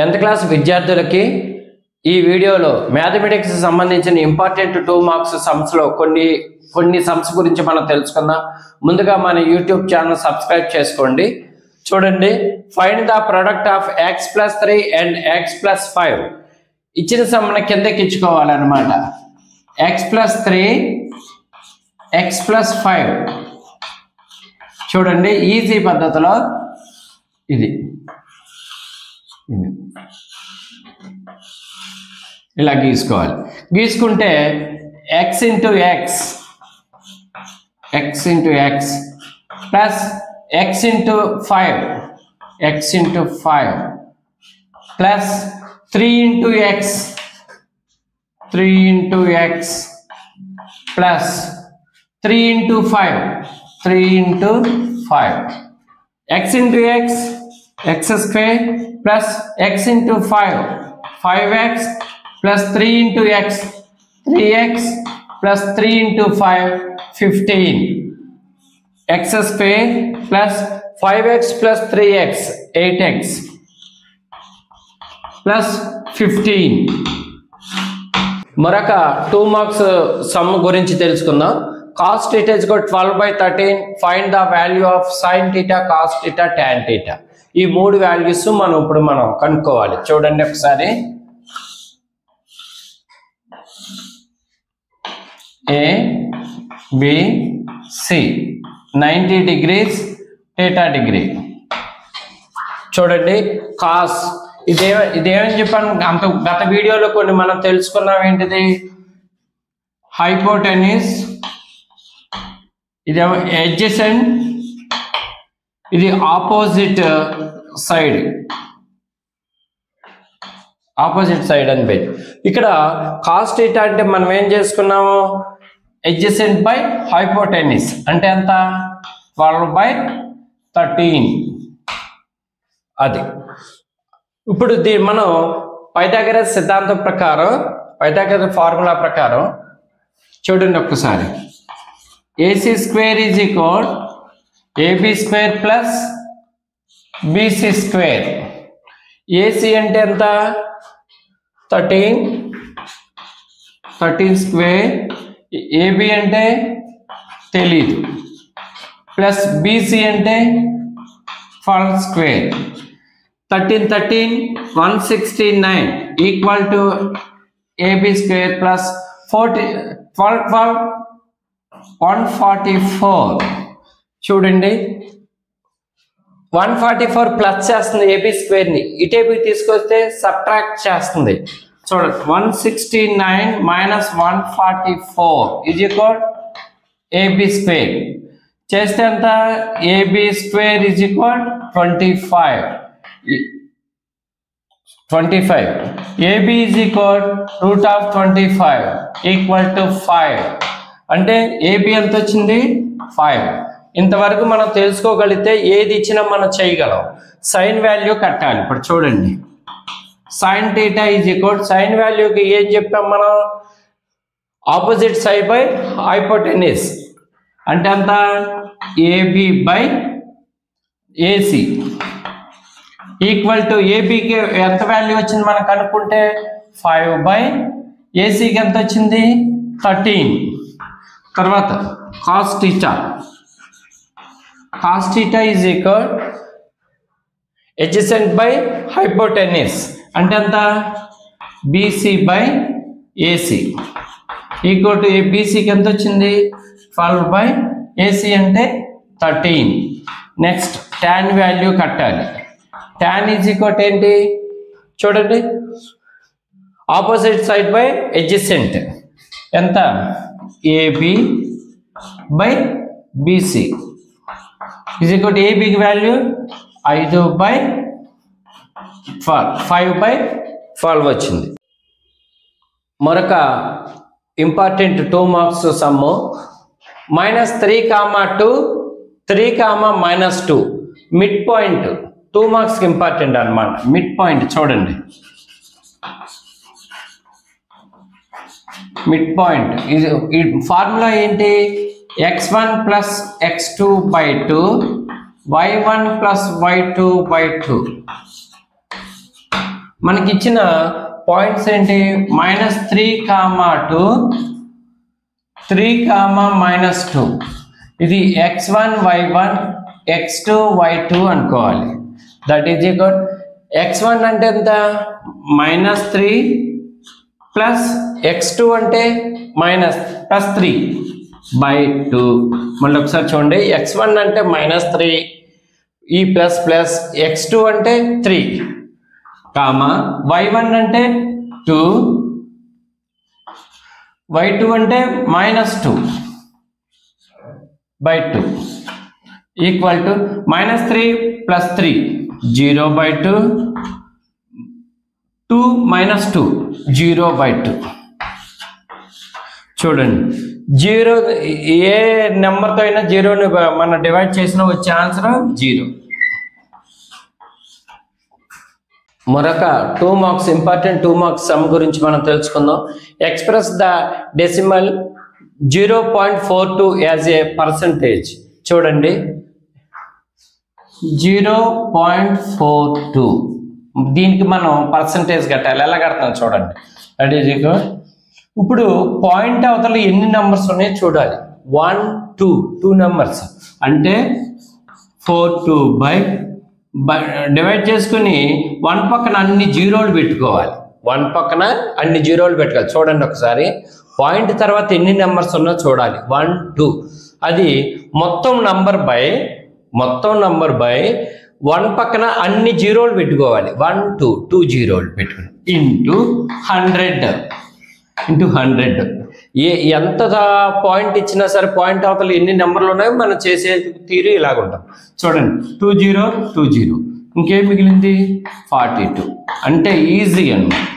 10th class విద్యార్థులకి ఈ వీడియోలో మ్యాథమెటిక్స్ సంబంధించిన ఇంపార్టెంట్ 2 మార్క్స్ సమ్స్ లో కొన్ని సమ్స్ గురించి మనం తెలుసుకుందాం. ముందుగా మన యూట్యూబ్ ఛానల్ సబ్స్క్రైబ్ చేసుకోండి. చూడండి, find the product of x+3 and x+5. ఇచ్చిన సమ్ని కిందకి ఇచ్చుకోవాలన్నమాట. x+3 x+5 చూడండి, ఈజీ పద్ధతిలో ఇది ఇలా గీసుకోవాలి. గీసుకుంటే x into x plus x into 5 plus 3 into x plus 3 into 5 x into x square plus x into 5x plus 3 into x 3x plus 3 into 5 15 x square plus 5x plus 3x 8x plus 15. మరొక 2 marks some గురించి తెలుసుకుందాం. cos θ is equal to 12/13. find the value of sin θ, cos θ, tan θ. ఈ మూడు values ఇప్పుడు మనం కనుక్కోవాలి. చూడండి ఒకసారి. A B C 90 degrees θ డిగ్రీ. చూడండి, కాస్ ఇదేమని చెప్పాను, గత వీడియోలో కొన్ని మనం తెలుసుకున్నాం. ఏంటిది? హైపోటెన్యూస్, ఇదేమో ఎడ్జసెంట్, ఇది ఆపోజిట్ సైడ్ అని పెట్టి ఇక్కడ కాస్ θ అంటే మనం ఏం చేసుకున్నాము, ఎడ్జసెంట్ బై హైపోటెన్యూస్ అంటే ఎంత, 12/13. అది ఇప్పుడు మనం పైథాగరస్ సిద్ధాంతం ప్రకారం, పైథాగరస్ ఫార్ములా ప్రకారం చూడండి ఒక్కసారి. AC square is equal AB square plus BC square. AC అంటే ఎంత, 13 స్క్వేర్, ఏబి అంటే తెలీదు, ప్లస్ బీసీ అంటే 12 square. 13 169 equal to AB square plus 12 144. చూడండి, 144 ప్లస్ చేస్తుంది ఏబి స్క్వేర్ని, ఇటేబి తీసుకొస్తే సబ్ట్రాక్ట్ చేస్తుంది. చూడండి, 169 minus 144 is equal AB square. చేస్తే ఎంత, AB square is equal 25. AB is equal √25 equal to 5. అంటే ఏబి ఎంత వచ్చింది, 5. ఇంతవరకు మనం తెలుసుకోగలిగితే ఏది ఇచ్చినా మనం చేయగలం. సైన్ వాల్యూ కట్టాలి. ఇప్పుడు చూడండి, సైన్ θ ఈజ్ ఈక్వల్, సైన్ వాల్యూకి ఏం చెప్పాం మనం, ఆపోజిట్ సైడ్ బై హైపోటెన్యూస్ అంటే ఎంత, AB by AC equal to ఏబికి ఎంత వాల్యూ వచ్చింది మనం కనుక్కుంటే 5 బై ఏసీకి ఎంత వచ్చింది, 13. తర్వాత cos θ is equal adjacent by hypotenuse అంటే ఎంత, BC by AC equal to బీసీకి ఎంత వచ్చింది, 12 బై ఏసీ అంటే 13. నెక్స్ట్ tan వాల్యూ కట్టాలి. tan ఈజ్ ఈక్వల్ ఏంటి, చూడండి, ఆపోజిట్ సైడ్ బై ఎడ్జసెంట్ ఎంత, AB by BC is equal to ఏబికి వాల్యూ 5/12 వచ్చింది. మరొక important 2 marks sum, -3,2 mid point 2 మార్క్స్కి ఇంపార్టెంట్ అన్నమాట. మిడ్ పాయింట్ చూడండి, మిడ్ పాయింట్ ఈ ఫార్ములా ఏంటి, x1 plus x2 by 2 y1 plus y2 by 2 మనకి ఇచ్చిన పాయింట్స్ ఏంటి? -3, 2 3, -2 ఇది x1 y1 x2 y2 అనుకోవాలి. దట్ ఈజ్ ఈక్వల్ x1 అంటే ఎంత? -3 ప్లస్ x2 అంటే -+3/2. మళ్ళీ ఒకసారి చూడండి, x1 అంటే -3 ఈ ప్లస్ ప్లస్ x2 అంటే 3 y1 అంటే 2 y2 అంటే -2/2 ఈక్వల్ టు -3 + 3 0/2 2 - 2 0/2. చూడండి, 0 ఏ నెంబర్తో అయినా 0ని మనం డివైడ్ చేసిన వచ్చే ఆన్సర్ 0. మరొక 2 మార్క్స్ ఇంపార్టెంట్ 2 మార్క్స్ సమ్ గురించి మనం తెలుసుకుందాం. Express the decimal 0.42 as a percentage. చూడండి, 0.42 దీనికి మనం పర్సంటేజ్ కట్టాలి. ఎలా కడతాం చూడండి. దట్ ఈజ్ ఈక్వల్, ఇప్పుడు పాయింట్ అవతల ఎన్ని నెంబర్స్ ఉన్నాయో చూడాలి. 1 2 నెంబర్స్ అంటే 42 డివైడ్ చేసుకుని 1 పక్కన అన్ని జీరోలు పెట్టుకోవాలి. 1 పక్కన అన్ని జీరోలు పెట్టుకోవాలి. చూడండి ఒకసారి, పాయింట్ తర్వాత ఎన్ని నెంబర్స్ ఉన్నా చూడాలి. 1 2 అది మొత్తం నంబర్ బై 1 పక్కన అన్ని జీరోలు పెట్టుకోవాలి. 1 2 2 జీరోలు పెట్టుకుని ఇంటూ 100 ఎంత పాయింట్ ఇచ్చినా సరే పాయింట్ అవతల ఎన్ని నెంబర్లు ఉన్నాయో మనం చేసే తీరు ఇలాగుంటాం. చూడండి, 2 0 2 0 ఇంకేం మిగిలింది 42. అంటే ఈజీ అన్నమాట.